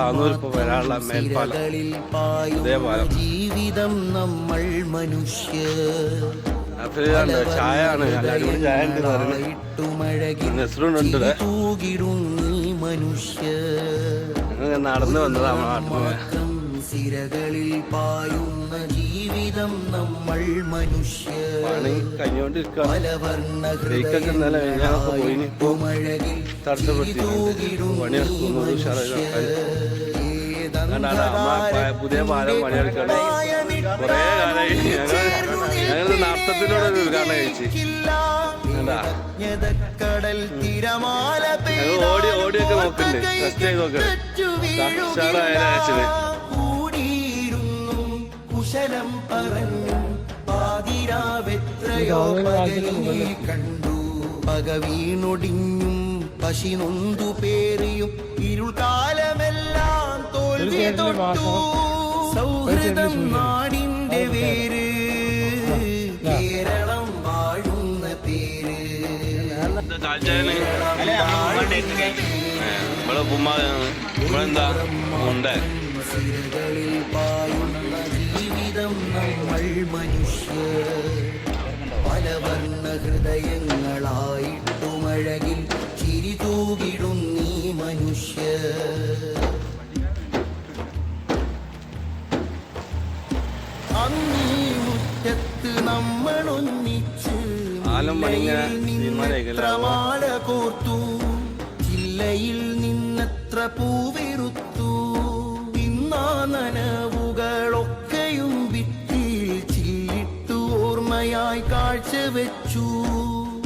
താന്നൂർ ഇപ്പോൾ വരാനുള്ള മേൽപ്പാലം ഇതേ പാലം. ജീവിതം നമ്മൾ മനുഷ്യ ചായ ആണ്, നല്ല അടിപൊളി ചായ ഉണ്ട്. തൂകിടും നീ മനുഷ്യ നടന്നു വന്നതാണ് നാട്ടിൽ. സിരകളിൽ പായുന്ന ജീവിതം നമ്മൾ മനുഷ്യ പണി കഴിഞ്ഞോണ്ടിരിക്കുകയാണ്. പലവർണ്ണ പുതിയ പാലം പണിയെടുക്കാണ്. കുറേ കാലമായി ഞങ്ങൾ നാട്ടത്തിലൂടെ ഒരു ഉദ്ഘാടനം കഴിച്ച് ഓടിയൊക്കെ നോക്കുന്നുണ്ട്. ഫസ്റ്റ് നോക്കുന്നുണ്ട്. കുശലം പറഞ്ഞു പാതിരാവെത്രയോ കണ്ടു. പക വീണൊടിഞ്ഞും പശി നൊന്തു പേറിയും ഇരുൾക്കാലമെല്ലാം തോൽവി തൊട്ടു. സൗഹൃദം നാടിന്റെ വേര്, കേരളം വാഴുന്ന പേര്. സിരകളിൽ പായുന്ന ജീവിതം നമ്മൾ മനുഷ്യ പലവർണ്ണ ഹൃദയങ്ങളായിട്ടുമഴകിൽ ചിരി തൂകിടും നീ മനുഷ്യ. അന്നീ മുറ്റത്ത് നമ്മളൊന്നിച്ച് മാല കോർത്തു. ജില്ലയിൽ നിന്നത്ര പൂവിരുത്തു. നനവുകളൊക്കെയും ഭിത്തിയിൽ ചില്ലിട്ടു ഓർമ്മയായി കാഴ്ചവെച്ചു.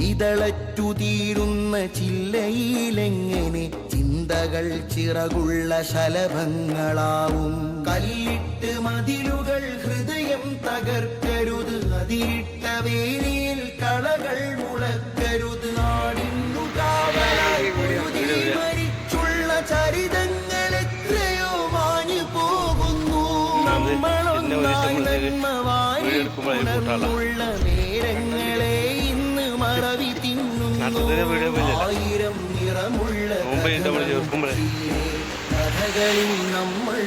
ഇതളറ്റു തീരുന്ന ചില്ലയിലെങ്ങനെ ചിന്തകൾ ചിറകുള്ള ശലഭങ്ങളാവും. കല്ലിട്ട് മതിലുകൾ ഹൃദയം തകർക്കരുത്. അതിരിട്ട വേലിയിൽ കളകൾ മുളക്കരുത്. നാടിന്നു കാവലായി മരിച്ചുള്ള ചരിതങ്ങൾ എത്രയോ മാഞ്ഞു പോകുന്നു. നമ്മളൊന്നുള്ള നേരങ്ങളെ ഇന്ന് മറവി തിന്നുന്നു. ആയിരം നിറമുള്ള കഥകളിൽ നമ്മൾ